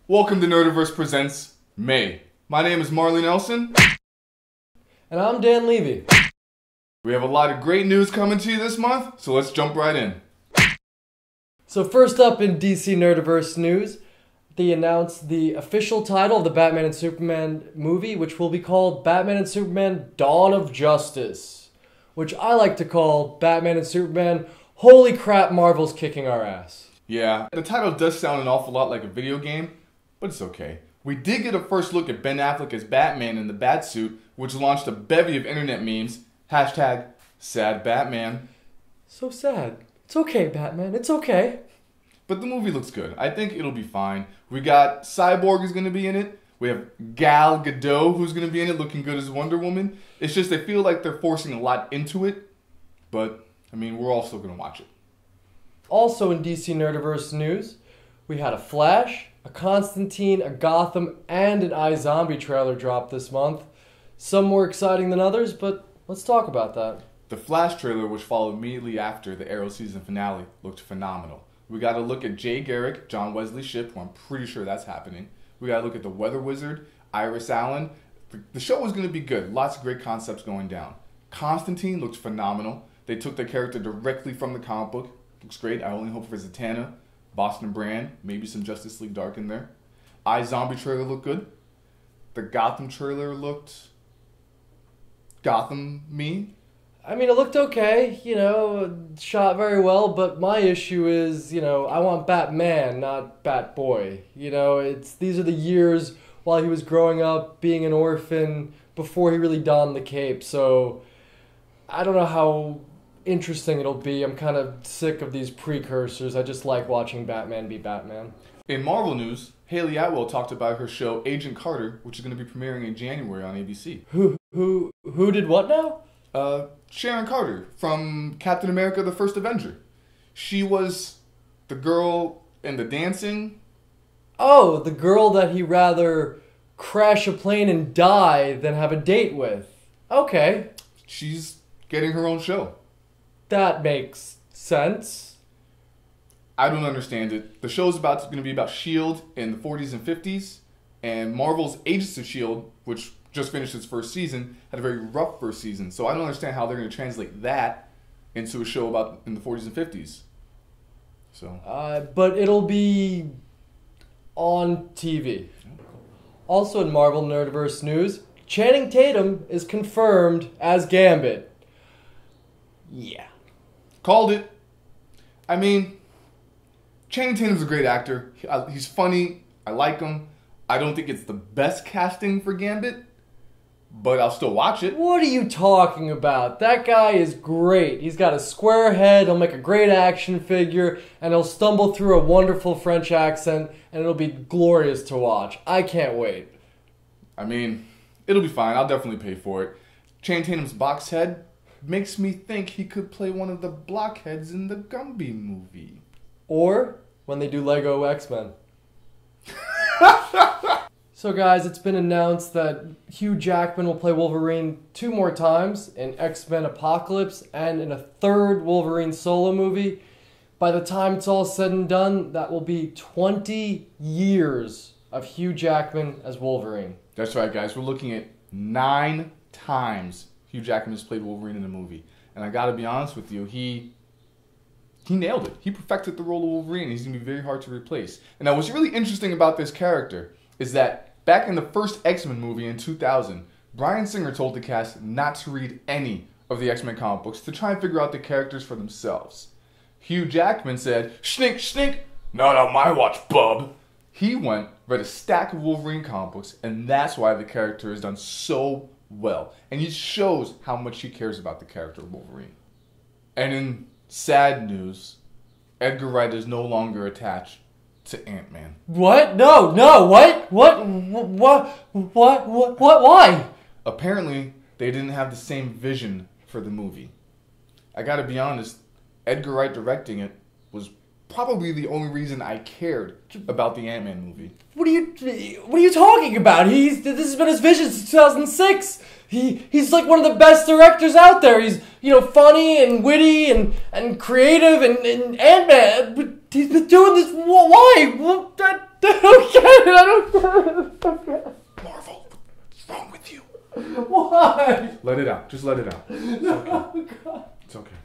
Welcome to Nerdiverse Presents May. My name is Marley Nelson. And I'm Dan Levy. We have a lot of great news coming to you this month, so let's jump right in. So first up in DC Nerdiverse news, they announced the official title of the Batman and Superman movie, which will be called Batman and Superman Dawn of Justice, which I like to call Batman and Superman Holy Crap, Marvel's Kicking Our Ass. Yeah, the title does sound an awful lot like a video game, but it's okay. We did get a first look at Ben Affleck as Batman in the Batsuit, which launched a bevy of internet memes. Hashtag sad Batman. So sad. It's okay, Batman. It's okay. But the movie looks good. I think it'll be fine. We got Cyborg is going to be in it. We have Gal Gadot who's going to be in it looking good as Wonder Woman. It's just they feel like they're forcing a lot into it. But, I mean, we're all still going to watch it. Also in DC Nerdiverse news, we had a Flash, a Constantine, a Gotham, and an iZombie trailer drop this month. Some more exciting than others, but let's talk about that. The Flash trailer, which followed immediately after the Arrow season finale, looked phenomenal. We got to look at Jay Garrick, John Wesley Shipp, who I'm pretty sure that's happening. We got to look at the Weather Wizard, Iris Allen. The show was going to be good. Lots of great concepts going down. Constantine looked phenomenal. They took the character directly from the comic book. Looks great. I only hope for Zatanna, Boston Brand, maybe some Justice League Dark in there. iZombie trailer looked good. The Gotham trailer looked Gotham-y. I mean, it looked okay, shot very well, but my issue is, I want Batman, not Batboy. These are the years while he was growing up, being an orphan, before he really donned the cape, so I don't know how interesting it'll be. I'm kind of sick of these precursors. I just like watching Batman be Batman. In Marvel news, Haley Atwell talked about her show Agent Carter, which is going to be premiering in January on ABC. Who did what now? Sharon Carter from Captain America: The First Avenger. She was the girl in the dancing. Oh, the girl that he'd rather crash a plane and die than have a date with. Okay. She's getting her own show. That makes sense. I don't understand it. The show's going to be about S.H.I.E.L.D. in the 40s and 50s, and Marvel's Agents of S.H.I.E.L.D., which just finished its first season, had a very rough first season. So I don't understand how they're going to translate that into a show about in the 40s and 50s. So. But it'll be on TV. Also in Marvel Nerdiverse news, Channing Tatum is confirmed as Gambit. Yeah. Called it. I mean, Channing Tatum's a great actor. He's funny. I like him. I don't think it's the best casting for Gambit, but I'll still watch it. What are you talking about? That guy is great. He's got a square head, he'll make a great action figure, and he'll stumble through a wonderful French accent, and it'll be glorious to watch. I can't wait. I mean, it'll be fine. I'll definitely pay for it. Channing Tatum's box head makes me think he could play one of the blockheads in the Gumby movie. Or when they do Lego X-Men. So guys, it's been announced that Hugh Jackman will play Wolverine 2 more times in X-Men Apocalypse and in a 3rd Wolverine solo movie. By the time it's all said and done, that will be 20 years of Hugh Jackman as Wolverine. That's right, guys. We're looking at 9 times Hugh Jackman has played Wolverine in a movie. And I gotta be honest with you, he nailed it. He perfected the role of Wolverine. He's going to be very hard to replace. And now what's really interesting about this character is that back in the first X-Men movie in 2000, Bryan Singer told the cast not to read any of the X-Men comic books to try and figure out the characters for themselves. Hugh Jackman said, "Snink, snink, not on my watch, bub." He went, read a stack of Wolverine comic books, and that's why the character has done so well. And it shows how much he cares about the character of Wolverine. And in sad news, Edgar Wright is no longer attached to Ant-Man. What? No, what? Why? Apparently, they didn't have the same vision for the movie. I gotta be honest, Edgar Wright directing it was probably the only reason I cared about the Ant-Man movie. What are you talking about? This has been his vision since 2006. He's like one of the best directors out there. He's, funny and witty and creative and Ant-Man. He's been doing this. Why? I don't get it. I don't get it. Marvel, what's wrong with you? Why? Let it out. Just let it out. It's okay. Oh, God. It's okay.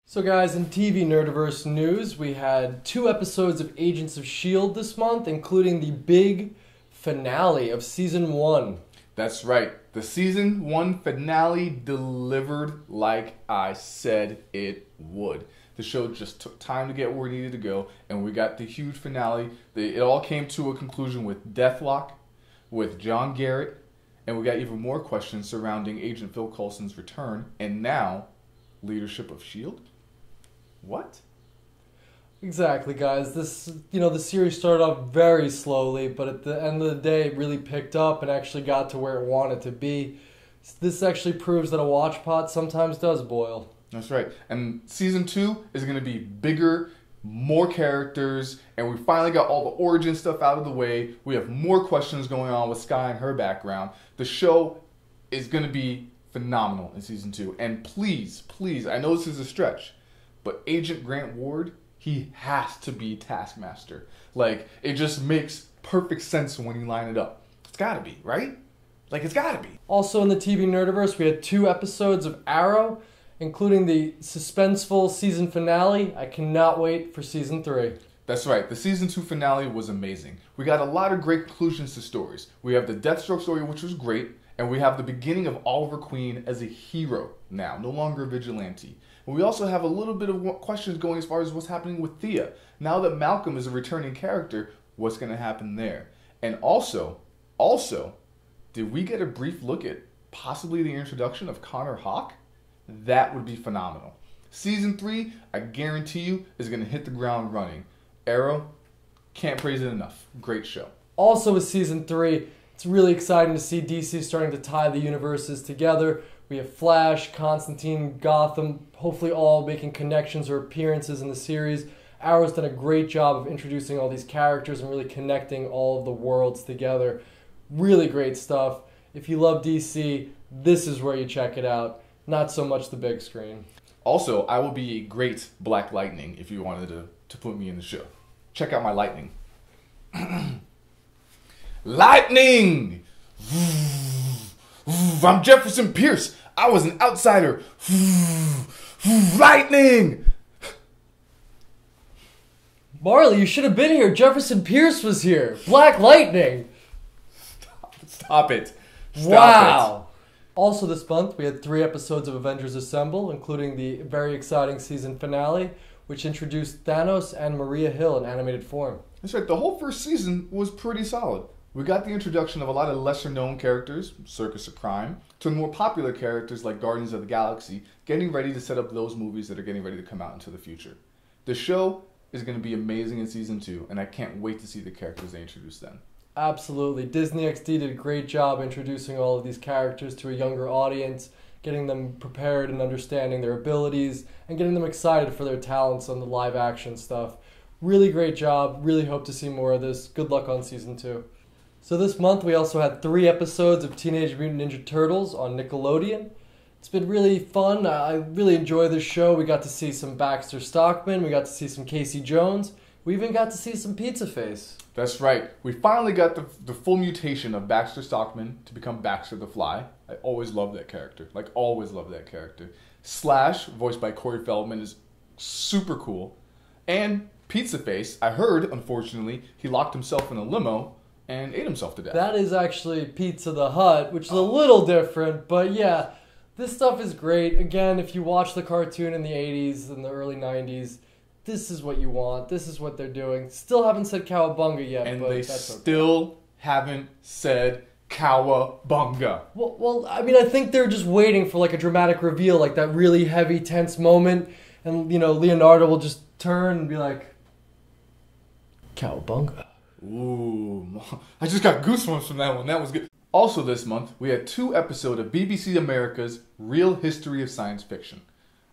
So guys, in TV Nerdiverse news, we had 2 episodes of Agents of S.H.I.E.L.D. this month, including the big finale of Season 1. That's right. The Season 1 finale delivered like I said it would. The show just took time to get where it needed to go, and we got the huge finale. It all came to a conclusion with Deathlock, with John Garrett, and we got even more questions surrounding Agent Phil Coulson's return, and now leadership of S.H.I.E.L.D.? What? Exactly, guys. This, the series started off very slowly, but at the end of the day, it really picked up and actually got to where it wanted to be. This actually proves that a watch pot sometimes does boil. That's right. And Season 2 is going to be bigger, more characters, and we finally got all the origin stuff out of the way. We have more questions going on with Skye and her background. The show is going to be phenomenal in Season 2. And please, I know this is a stretch, but Agent Grant Ward, he has to be Taskmaster. Like, it just makes perfect sense when you line it up. It's gotta be, right? Like, it's gotta be. Also in the TV Nerdiverse, we had 2 episodes of Arrow, including the suspenseful season finale. I cannot wait for Season 3. That's right. The Season 2 finale was amazing. We got a lot of great conclusions to stories. We have the Deathstroke story, which was great, and we have the beginning of Oliver Queen as a hero now, no longer a vigilante. And we also have a little bit of questions going as far as what's happening with Thea. Now that Malcolm is a returning character, what's going to happen there? And also, did we get a brief look at possibly the introduction of Connor Hawke? That would be phenomenal. Season 3, I guarantee you, is going to hit the ground running. Arrow, can't praise it enough. Great show. Also with Season 3, it's really exciting to see DC starting to tie the universes together. We have Flash, Constantine, Gotham, hopefully all making connections or appearances in the series. Arrow's done a great job of introducing all these characters and really connecting all of the worlds together. Really great stuff. If you love DC, this is where you check it out. Not so much the big screen. Also, I will be a great Black Lightning if you wanted to put me in the show. Check out my lightning. Lightning! I'm Jefferson Pierce. I was an outsider. Lightning! Marley, you should have been here. Jefferson Pierce was here. Black Lightning. Stop it. Wow. Also this month, we had 3 episodes of Avengers Assemble, including the very exciting season finale, which introduced Thanos and Maria Hill in animated form. That's right. The whole first season was pretty solid. We got the introduction of a lot of lesser-known characters, Circus of Crime, to more popular characters like Guardians of the Galaxy, getting ready to set up those movies that are getting ready to come out into the future. The show is going to be amazing in Season 2, and I can't wait to see the characters they introduce then. Absolutely. Disney XD did a great job introducing all of these characters to a younger audience, getting them prepared and understanding their abilities, and getting them excited for their talents on the live-action stuff. Really great job. Really hope to see more of this. Good luck on Season 2. So this month we also had 3 episodes of Teenage Mutant Ninja Turtles on Nickelodeon. It's been really fun. I really enjoy this show. We got to see some Baxter Stockman. We got to see some Casey Jones. We even got to see some Pizza Face. That's right. We finally got the full mutation of Baxter Stockman to become Baxter the Fly. I always loved that character. Like, always loved that character. Slash, voiced by Corey Feldman, is super cool. And Pizza Face, I heard, unfortunately, he locked himself in a limo and ate himself to death. That is actually Pizza the Hut, which is a little different, but yeah, this stuff is great. Again, if you watch the cartoon in the 80s and the early 90s, this is what you want. This is what they're doing. Still haven't said cowabunga yet, and but they that's okay. still haven't said cowabunga. Well, I mean, I think they're just waiting for like a dramatic reveal, like that really heavy, tense moment, and Leonardo will just turn and be like, cowabunga. Ooh, I just got goosebumps from that one. That was good. Also this month, we had 2 episodes of BBC America's Real History of Science Fiction.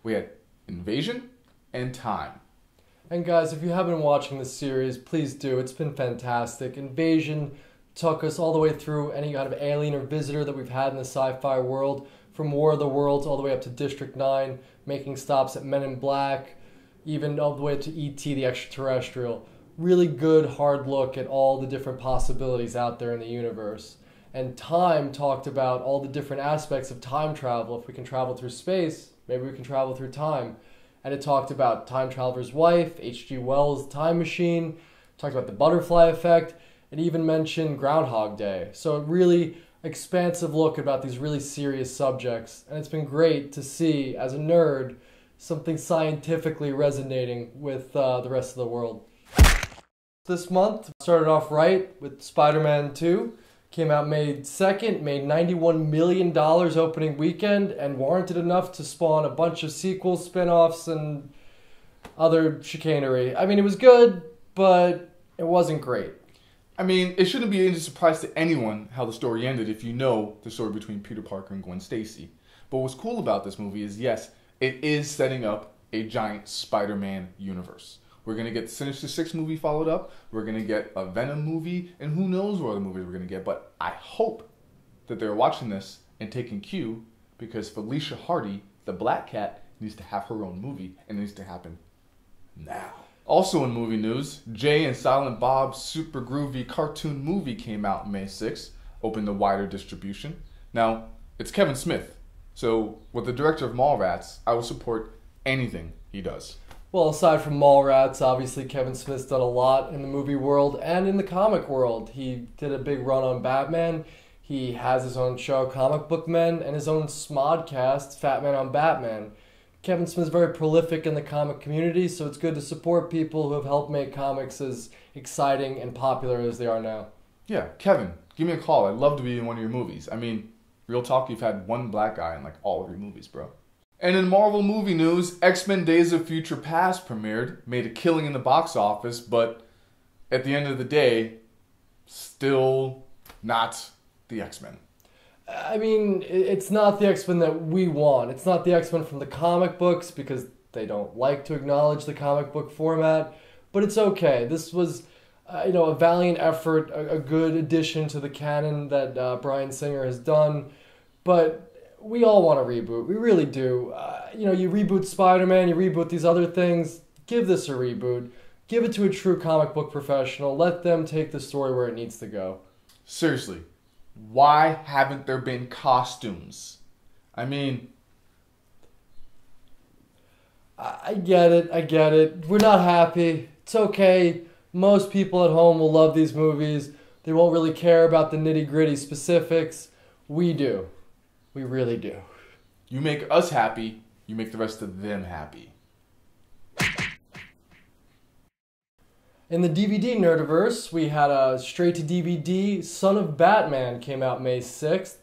We had Invasion and Time. And guys, if you haven't been watching this series, please do. It's been fantastic. Invasion, took us all the way through any kind of alien or visitor that we've had in the sci-fi world, from War of the Worlds all the way up to District 9, making stops at Men in Black, even all the way to E.T. the Extraterrestrial. Really good, hard look at all the different possibilities out there in the universe. And Time talked about all the different aspects of time travel. If we can travel through space, maybe we can travel through time. And it talked about Time Traveler's Wife, H.G. Wells' Time Machine, talked about the butterfly effect, and even mentioned Groundhog Day. So a really expansive look about these really serious subjects. And it's been great to see, as a nerd, something scientifically resonating with the rest of the world. This month started off right with Spider-Man 2. Came out May 2nd, made $91 million opening weekend, and warranted enough to spawn a bunch of sequels, spin-offs, and other chicanery. I mean, it was good, but it wasn't great. I mean, it shouldn't be any surprise to anyone how the story ended if you know the story between Peter Parker and Gwen Stacy. But what's cool about this movie is, yes, it is setting up a giant Spider-Man universe. We're going to get the Sinister Six movie followed up. We're going to get a Venom movie. And who knows what other movies we're going to get. But I hope that they're watching this and taking cue, because Felicia Hardy, the Black Cat, needs to have her own movie. And it needs to happen now. Also in movie news, Jay and Silent Bob's super groovy cartoon movie came out May 6th. Opened to wider distribution. Now, it's Kevin Smith. So with the director of Mallrats, I will support anything he does. Well, aside from Mallrats, obviously Kevin Smith's done a lot in the movie world and in the comic world. He did a big run on Batman. He has his own show, Comic Book Men, and his own Smodcast, Fat Man on Batman. Kevin Smith's very prolific in the comic community, so it's good to support people who have helped make comics as exciting and popular as they are now. Yeah, Kevin, give me a call. I'd love to be in one of your movies. I mean, real talk, you've had one black guy in like all of your movies, bro. And in Marvel movie news, X-Men Days of Future Past premiered, made a killing in the box office, but at the end of the day, still not the X-Men. I mean, it's not the X-Men that we want. It's not the X-Men from the comic books, because they don't like to acknowledge the comic book format, but it's okay. This was, a valiant effort, a good addition to the canon that Bryan Singer has done, but we all want a reboot. We really do. You reboot Spider-Man, you reboot these other things. Give this a reboot. Give it to a true comic book professional. Let them take the story where it needs to go. Seriously, why haven't there been costumes? I mean, I get it. We're not happy. It's okay. Most people at home will love these movies. They won't really care about the nitty-gritty specifics. We do. We really do. You make us happy, you make the rest of them happy. In the DVD Nerdiverse, we had a straight-to-DVD Son of Batman came out May 6th.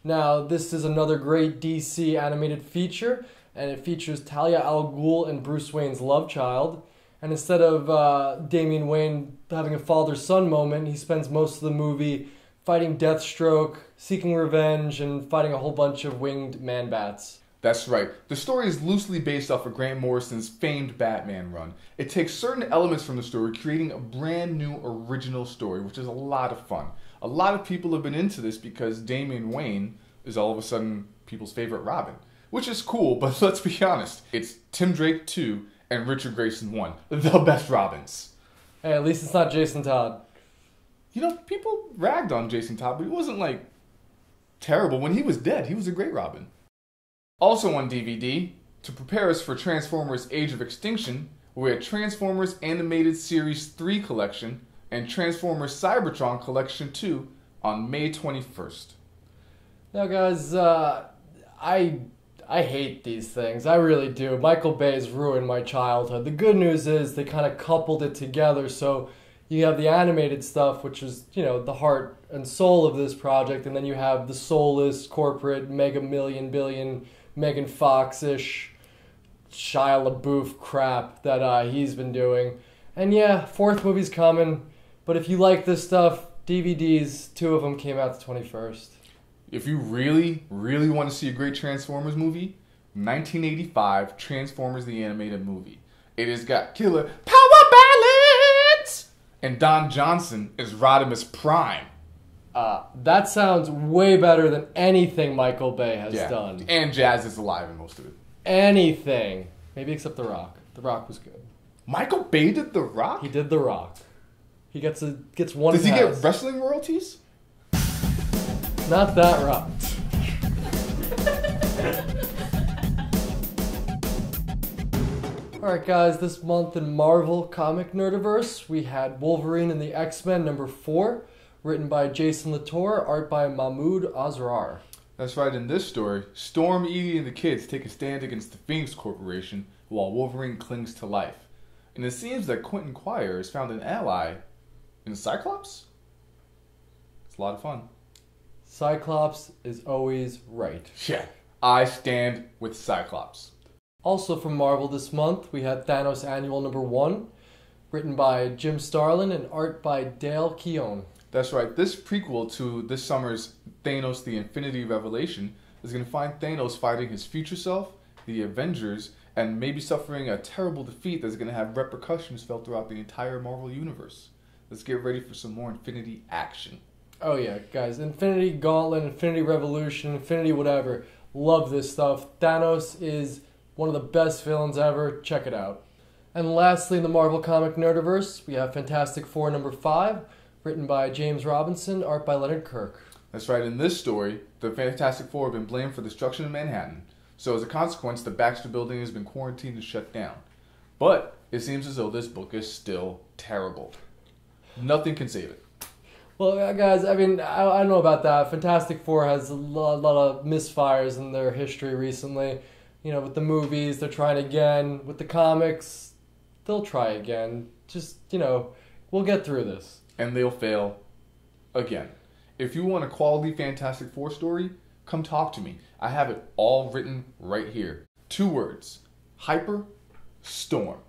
Now, this is another great DC animated feature, and it features Talia al Ghul and Bruce Wayne's love child. And instead of Damian Wayne having a father-son moment, he spends most of the movie fighting Deathstroke, seeking revenge, and fighting a whole bunch of winged man-bats. That's right. The story is loosely based off of Grant Morrison's famed Batman run. It takes certain elements from the story, creating a brand new original story, which is a lot of fun. A lot of people have been into this because Damian Wayne is all of a sudden people's favorite Robin, which is cool, but let's be honest. It's Tim Drake 2 and Richard Grayson 1, the best Robins. Hey, at least it's not Jason Todd. People ragged on Jason Todd, but he wasn't, terrible. When he was dead, he was a great Robin. Also on DVD, to prepare us for Transformers Age of Extinction, we had Transformers Animated Series 3 Collection and Transformers Cybertron Collection 2 on May 21st. Now, guys, I hate these things. I really do. Michael Bay's ruined my childhood. The good news is they kind of coupled it together, so you have the animated stuff, which is, the heart and soul of this project, and then you have the soulless, corporate, mega million, billion, Megan Fox-ish, Shia LaBeouf crap that he's been doing. And yeah, fourth movie's coming, but if you like this stuff, DVDs, 2 of them came out the 21st. If you really, really want to see a great Transformers movie, 1985 Transformers the Animated Movie. It has got killer power balance! And Don Johnson is Rodimus Prime. That sounds way better than anything Michael Bay has done. And Jazz is alive in most of it. Anything. Maybe except The Rock. The Rock was good. Michael Bay did The Rock? He did The Rock. He gets one Does he pass. get wrestling royalties? Not that Rock. Alright guys, this month in Marvel Comic Nerdiverse, we had Wolverine and the X-Men #4, written by Jason Latour, art by Mahmoud Asrar. That's right, in this story, Storm, Edie, and the kids take a stand against the Phoenix Corporation while Wolverine clings to life. And it seems that Quentin Quire has found an ally in Cyclops? It's a lot of fun. Cyclops is always right. Yeah, I stand with Cyclops. Also from Marvel this month, we had Thanos Annual #1, written by Jim Starlin and art by Dale Keown. That's right, this prequel to this summer's Thanos the Infinity Revelation is going to find Thanos fighting his future self, the Avengers, and maybe suffering a terrible defeat that's going to have repercussions felt throughout the entire Marvel Universe. Let's get ready for some more Infinity action. Oh yeah, guys, Infinity Gauntlet, Infinity Revolution, Infinity whatever. Love this stuff. Thanos is one of the best villains ever. Check it out. And lastly, in the Marvel Comic Nerdiverse, we have Fantastic Four #5, written by James Robinson, art by Leonard Kirk. That's right, in this story, the Fantastic Four have been blamed for the destruction of Manhattan. So as a consequence, the Baxter Building has been quarantined and shut down. But it seems as though this book is still terrible. Nothing can save it. Well, guys, I mean, I don't know about that. Fantastic Four has a lot of misfires in their history recently. You know, with the movies, they're trying again. With the comics, they'll try again. Just, you know, we'll get through this. And they'll fail again. If you want a quality Fantastic Four story, come talk to me. I have it all written right here. 2 words. Hyper Storm.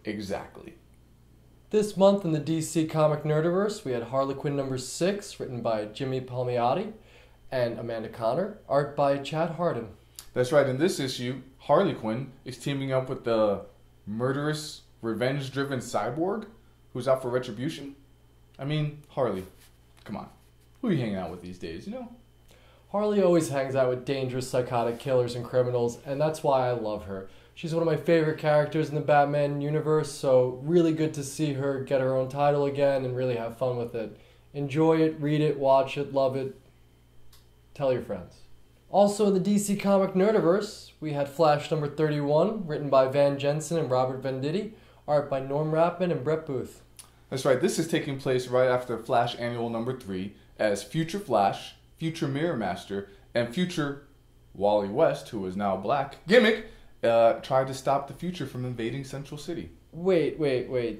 Exactly. This month in the DC Comic Nerdiverse, we had Harley Quinn #6, written by Jimmy Palmiotti and Amanda Connor, art by Chad Hardin. That's right, in this issue, Harley Quinn is teaming up with the murderous, revenge-driven cyborg who's out for retribution. I mean, Harley, come on. Who are you hanging out with these days, you know? Harley always hangs out with dangerous, psychotic killers and criminals, and that's why I love her. She's one of my favorite characters in the Batman universe, so really good to see her get her own title again and really have fun with it. Enjoy it, read it, watch it, love it. Tell your friends. Also in the DC Comic Nerdiverse, we had Flash #31, written by Van Jensen and Robert Venditti, art by Norm Rapman and Brett Booth. That's right, this is taking place right after Flash Annual #3, as Future Flash, Future Mirror Master, and Future Wally West, who is now black, Gimmick, tried to stop the Future from invading Central City. Wait.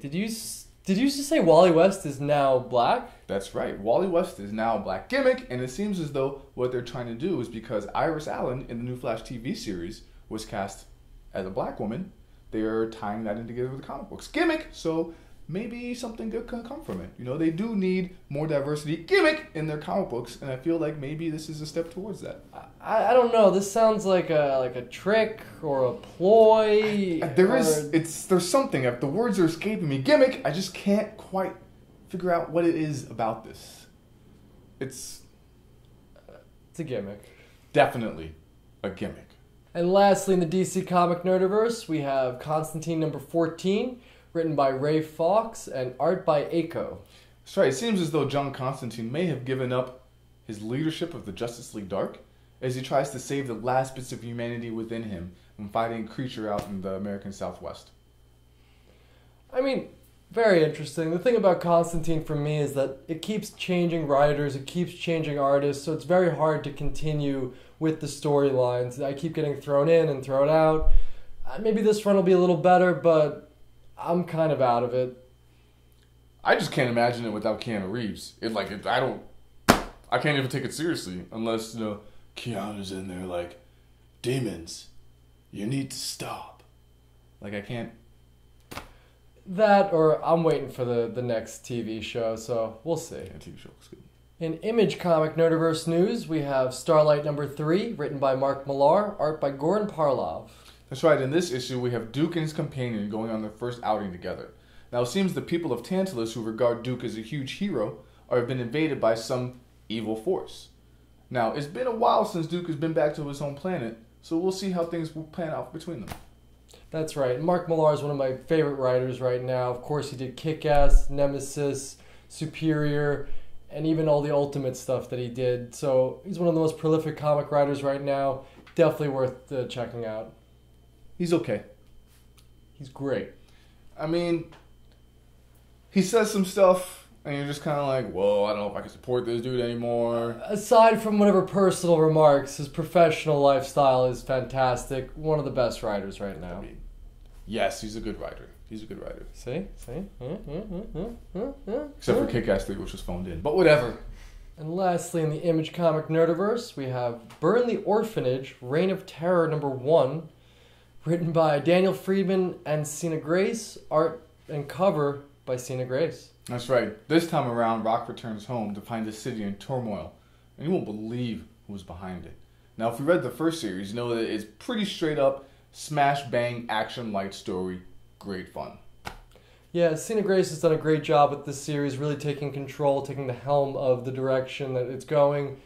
Did you just say Wally West is now black? That's right, Wally West is now black Gimmick, and it seems as though what they're trying to do is because Iris Allen in the new Flash TV series was cast as a black woman, they are tying that in together with the comic books. Gimmick, so maybe something good can come from it. You know, they do need more diversity, Gimmick, in their comic books, and I feel like maybe this is a step towards that. I don't know. This sounds like a trick or a ploy. There's something. If the words are escaping me, Gimmick, I just can't quite figure out what it is about this. It's a gimmick. Definitely a gimmick. And lastly, in the DC Comic Nerdiverse, we have Constantine #14, written by Ray Fawkes and art by Aiko. That's right. It seems as though John Constantine may have given up his leadership of the Justice League Dark as he tries to save the last bits of humanity within him from fighting a creature out in the American Southwest. I mean, very interesting. The thing about Constantine for me is that it keeps changing writers, it keeps changing artists, so it's very hard to continue with the storylines. I keep getting thrown in and thrown out. Maybe this run will be a little better, but I'm kind of out of it. I just can't imagine it without Keanu Reeves. I can't even take it seriously unless, you know, Keanu's in there like, demons, you need to stop. Like, I can't. That, or I'm waiting for the next TV show, so we'll see. Yeah, TV show looks good. In Image Comic Nerdiverse news, we have Starlight #3, written by Mark Millar, art by Goran Parlov. That's right, in this issue we have Duke and his companion going on their first outing together. Now it seems the people of Tantalus, who regard Duke as a huge hero, or have been invaded by some evil force. Now, it's been a while since Duke has been back to his home planet, so we'll see how things will pan out between them. That's right. Mark Millar is one of my favorite writers right now. Of course, he did Kick-Ass, Nemesis, Superior, and even all the Ultimate stuff that he did. So he's one of the most prolific comic writers right now. Definitely worth checking out. He's okay. He's great. I mean, he says some stuff, and you're just kind of like, whoa, I don't know if I can support this dude anymore. Aside from whatever personal remarks, his professional lifestyle is fantastic. One of the best writers right now. I mean, yes, he's a good writer. He's a good writer. See? Except for Kick-Ass 3, which was phoned in. But whatever. And lastly, in the Image Comic Nerdiverse, we have Burn the Orphanage, Reign of Terror #1, written by Daniel Friedman and Sina Grace, art and cover by Sina Grace. That's right. This time around, Rock returns home to find the city in turmoil, and you won't believe who's behind it. Now, if you read the first series, you know that it's pretty straight up, smash-bang, action-light story. Great fun. Yeah, Sina Grace has done a great job with this series, really taking control, taking the helm of the direction that it's going.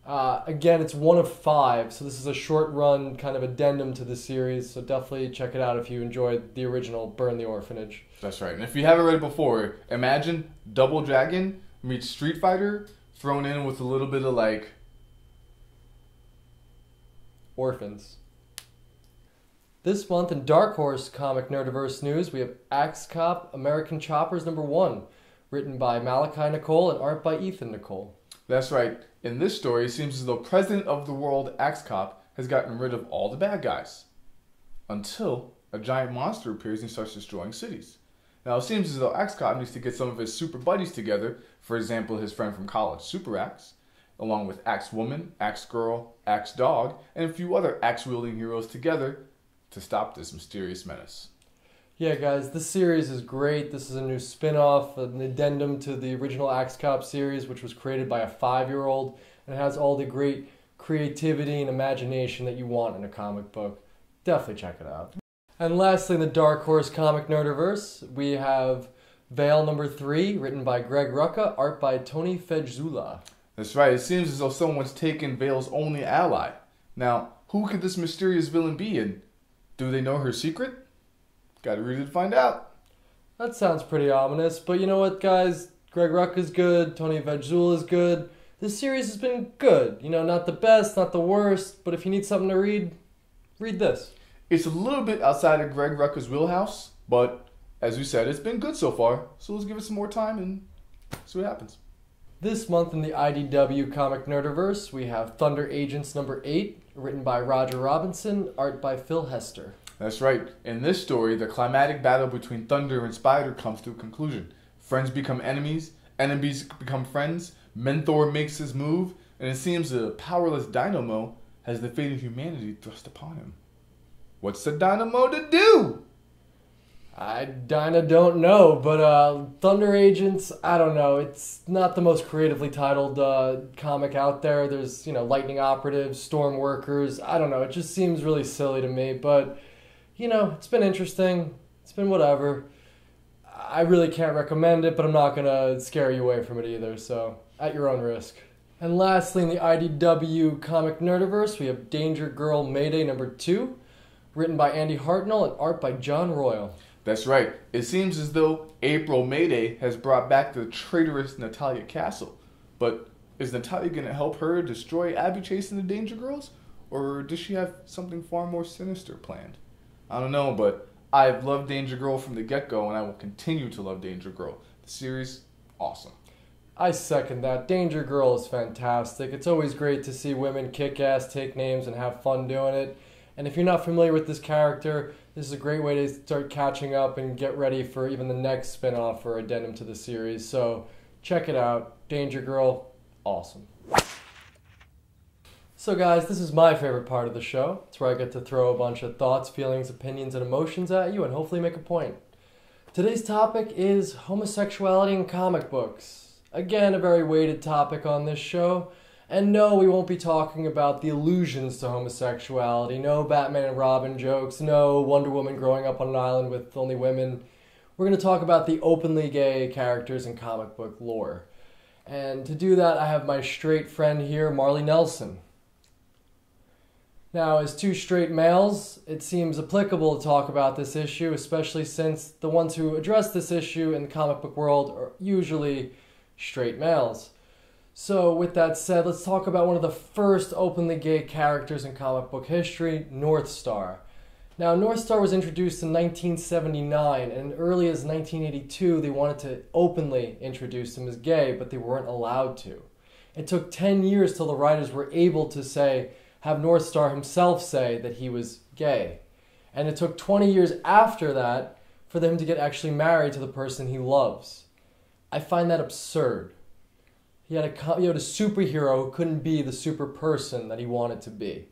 Again, it's 1 of 5, so this is a short run kind of addendum to the series, so definitely check it out if you enjoyed the original Burn the Orphanage. That's right. And if you haven't read it before, imagine Double Dragon meets Street Fighter thrown in with a little bit of like... orphans. This month in Dark Horse Comic Nerdiverse news, we have Axe Cop American Choppers #1, written by Malachi Nicole and art by Ethan Nicole. That's right. In this story, it seems as though President of the World Axe Cop has gotten rid of all the bad guys. Until a giant monster appears and starts destroying cities. Now, it seems as though Axe Cop needs to get some of his super buddies together, for example, his friend from college, Super Axe, along with Axe Woman, Axe Girl, Axe Dog, and a few other axe-wielding heroes together to stop this mysterious menace. Yeah, guys, this series is great. This is a new spin-off, an addendum to the original Axe Cop series, which was created by a 5-year-old, and it has all the great creativity and imagination that you want in a comic book. Definitely check it out. And lastly, in the Dark Horse Comic Nerdiverse, we have Veil #3, written by Greg Rucka, art by Tony Fegzula. That's right. It seems as though someone's taken Veil's only ally. Now, who could this mysterious villain be, and do they know her secret? Gotta read it to find out. That sounds pretty ominous, but you know what, guys? Greg Rucka's good, Tony Fegzula is good. This series has been good. You know, not the best, not the worst, but if you need something to read, read this. It's a little bit outside of Greg Rucka's wheelhouse, but as we said, it's been good so far. So let's give it some more time and see what happens. This month in the IDW Comic Nerdiverse, we have Thunder Agents #8, written by Roger Robinson, art by Phil Hester. That's right. In this story, the climatic battle between Thunder and Spider comes to a conclusion. Friends become enemies, enemies become friends, Mentor makes his move, and it seems a powerless Dynamo has the fate of humanity thrust upon him. What's the Dynamo to do? I kinda don't know, but Thunder Agents, I don't know. It's not the most creatively titled comic out there. There's, Lightning Operatives, Storm Workers. I don't know. It just seems really silly to me, but, it's been interesting. It's been whatever. I really can't recommend it, but I'm not going to scare you away from it either, so at your own risk. And lastly, in the IDW Comic Nerdiverse, we have Danger Girl Mayday #2, written by Andy Hartnell and art by John Royal. That's right. It seems as though April Mayday has brought back the traitorous Natalia Castle. But is Natalia going to help her destroy Abby Chase and the Danger Girls? Or does she have something far more sinister planned? I don't know, but I've loved Danger Girl from the get-go, and I will continue to love Danger Girl. The series, awesome. I second that. Danger Girl is fantastic. It's always great to see women kick ass, take names, and have fun doing it. And if you're not familiar with this character, this is a great way to start catching up and get ready for even the next spin-off or addendum to the series. So check it out. Danger Girl, awesome. So guys, this is my favorite part of the show. It's where I get to throw a bunch of thoughts, feelings, opinions, and emotions at you and hopefully make a point. Today's topic is homosexuality in comic books. Again, a very weighted topic on this show. And no, we won't be talking about the allusions to homosexuality. No Batman and Robin jokes. No Wonder Woman growing up on an island with only women. We're going to talk about the openly gay characters in comic book lore. And to do that, I have my straight friend here, Marley Nelson. Now, as two straight males, it seems applicable to talk about this issue, especially since the ones who address this issue in the comic book world are usually straight males. So, with that said, let's talk about one of the first openly gay characters in comic book history, Northstar. Now, Northstar was introduced in 1979, and as early as 1982, they wanted to openly introduce him as gay, but they weren't allowed to. It took 10 years till the writers were able to have Northstar himself say that he was gay. And it took 20 years after that for them to get actually married to the person he loves. I find that absurd. He had a superhero who couldn't be the super person that he wanted to be.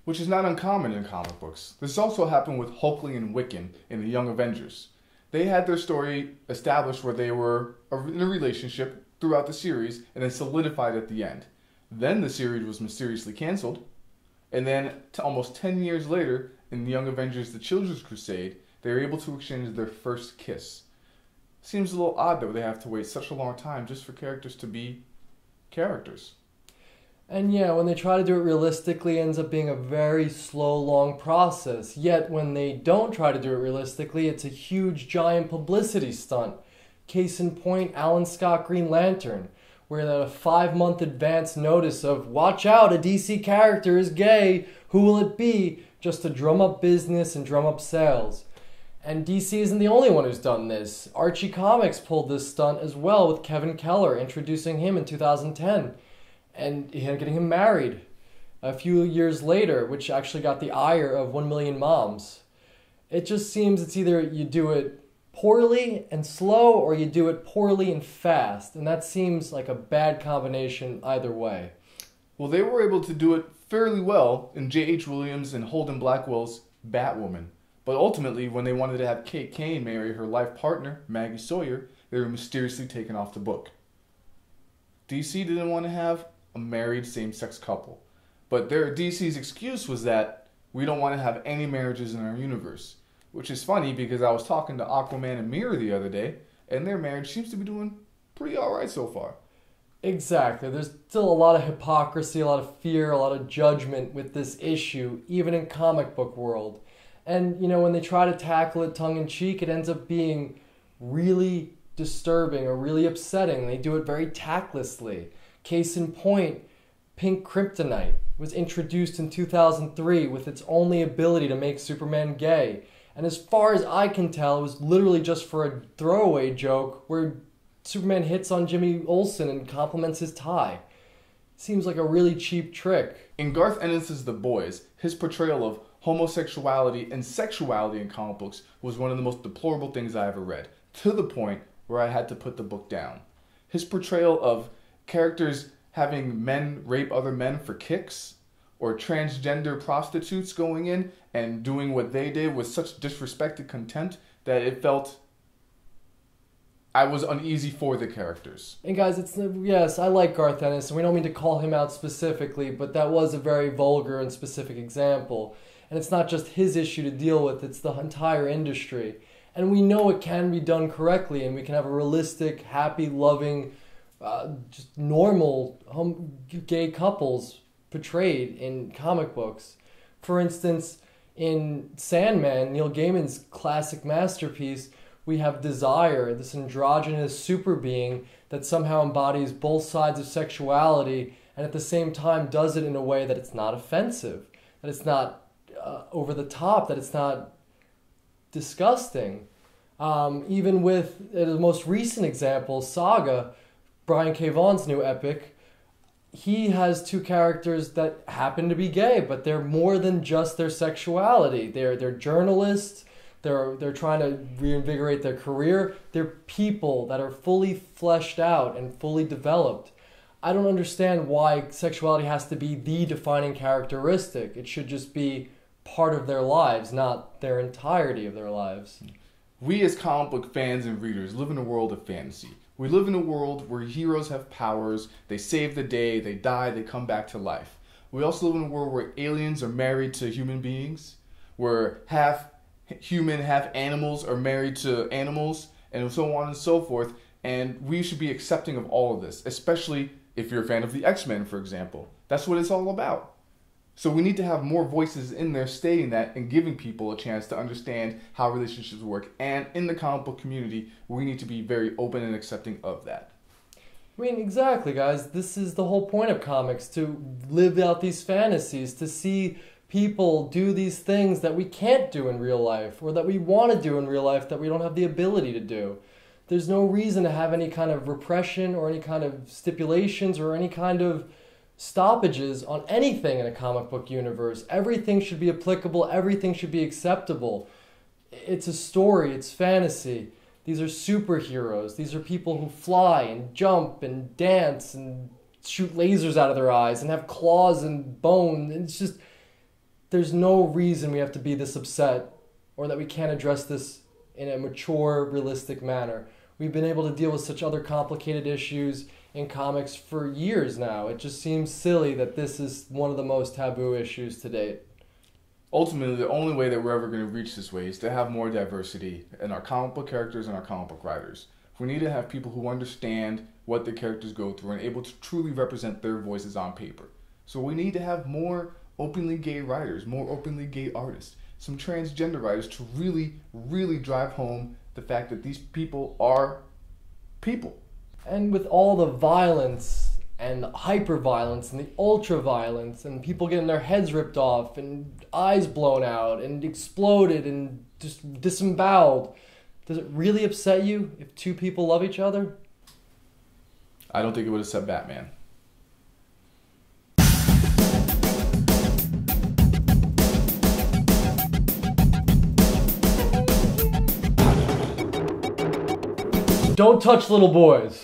Which is not uncommon in comic books. This also happened with Hulkling and Wiccan in the Young Avengers. They had their story established where they were in a relationship throughout the series and then solidified at the end. Then the series was mysteriously canceled. And then almost 10 years later, in the Young Avengers The Children's Crusade, they were able to exchange their first kiss. Seems a little odd that they have to wait such a long time just for characters to be characters. And yeah, when they try to do it realistically, it ends up being a very slow, long process. Yet when they don't try to do it realistically, it's a huge, giant publicity stunt. Case in point, Alan Scott Green Lantern, where they had a 5-month advance notice of, watch out, a DC character is gay, who will it be? Just to drum up business and drum up sales. And DC isn't the only one who's done this. Archie Comics pulled this stunt as well with Kevin Keller, introducing him in 2010. And getting him married a few years later, which actually got the ire of 1 million moms. It just seems it's either you do it poorly and slow, or you do it poorly and fast. And that seems like a bad combination either way. Well, they were able to do it fairly well in J.H. Williams and Holden Blackwell's Batwoman. But ultimately, when they wanted to have Kate Kane marry her life partner, Maggie Sawyer, they were mysteriously taken off the book. DC didn't want to have a married same-sex couple. But DC's excuse was that we don't want to have any marriages in our universe. Which is funny because I was talking to Aquaman and Mira the other day, and their marriage seems to be doing pretty alright so far. Exactly. There's still a lot of hypocrisy, a lot of fear, a lot of judgment with this issue, even in comic book world. And, when they try to tackle it tongue-in-cheek, it ends up being really disturbing or really upsetting. They do it very tactlessly. Case in point, Pink Kryptonite was introduced in 2003 with its only ability to make Superman gay. And as far as I can tell, it was literally just for a throwaway joke where Superman hits on Jimmy Olsen and compliments his tie. Seems like a really cheap trick. In Garth Ennis's The Boys, his portrayal of homosexuality and sexuality in comic books was one of the most deplorable things I ever read, to the point where I had to put the book down. His portrayal of characters having men rape other men for kicks, or transgender prostitutes going in and doing what they did with such disrespected contempt that it felt I was uneasy for the characters. And guys, yes, I like Garth Ennis, and we don't mean to call him out specifically, but that was a very vulgar and specific example. And it's not just his issue to deal with, it's the entire industry. And we know it can be done correctly, and we can have a realistic, happy, loving, just normal gay couples portrayed in comic books. For instance, in Sandman, Neil Gaiman's classic masterpiece, we have Desire, this androgynous super being that somehow embodies both sides of sexuality and at the same time does it in a way that it's not offensive, that it's not over the top, that it's not disgusting. Even with the most recent example, Saga, Brian K. Vaughan's new epic, he has two characters that happen to be gay, but they're more than just their sexuality. They're journalists. They're trying to reinvigorate their career. They're people that are fully fleshed out and fully developed. I don't understand why sexuality has to be the defining characteristic. It should just be part of their lives, not their entirety of their lives. We as comic book fans and readers live in a world of fantasy. We live in a world where heroes have powers, they save the day, they die, they come back to life. We also live in a world where aliens are married to human beings, where half human, half animals are married to animals, and so on and so forth. And we should be accepting of all of this, especially if you're a fan of the X-Men, for example. That's what it's all about. So we need to have more voices in there stating that and giving people a chance to understand how relationships work. And in the comic book community, we need to be very open and accepting of that. I mean, exactly, guys. This is the whole point of comics, to live out these fantasies, to see people do these things that we can't do in real life, or that we want to do in real life that we don't have the ability to do. There's no reason to have any kind of repression or any kind of stipulations or any kind of stoppages on anything in a comic book universe. Everything should be applicable. Everything should be acceptable. It's a story. It's fantasy. These are superheroes. These are people who fly and jump and dance and shoot lasers out of their eyes and have claws and bone. It's just, there's no reason we have to be this upset or that we can't address this in a mature, realistic manner. We've been able to deal with such other complicated issues in comics for years now. It just seems silly that this is one of the most taboo issues to date. Ultimately, the only way that we're ever going to reach this way is to have more diversity in our comic book characters and our comic book writers. We need to have people who understand what the characters go through and able to truly represent their voices on paper. So we need to have more openly gay writers, more openly gay artists, some transgender writers to really, really drive home the fact that these people are people. And with all the violence and the hyper-violence and the ultra-violence and people getting their heads ripped off and eyes blown out and exploded and just disemboweled, does it really upset you if two people love each other? I don't think it would upset Batman. Don't touch little boys.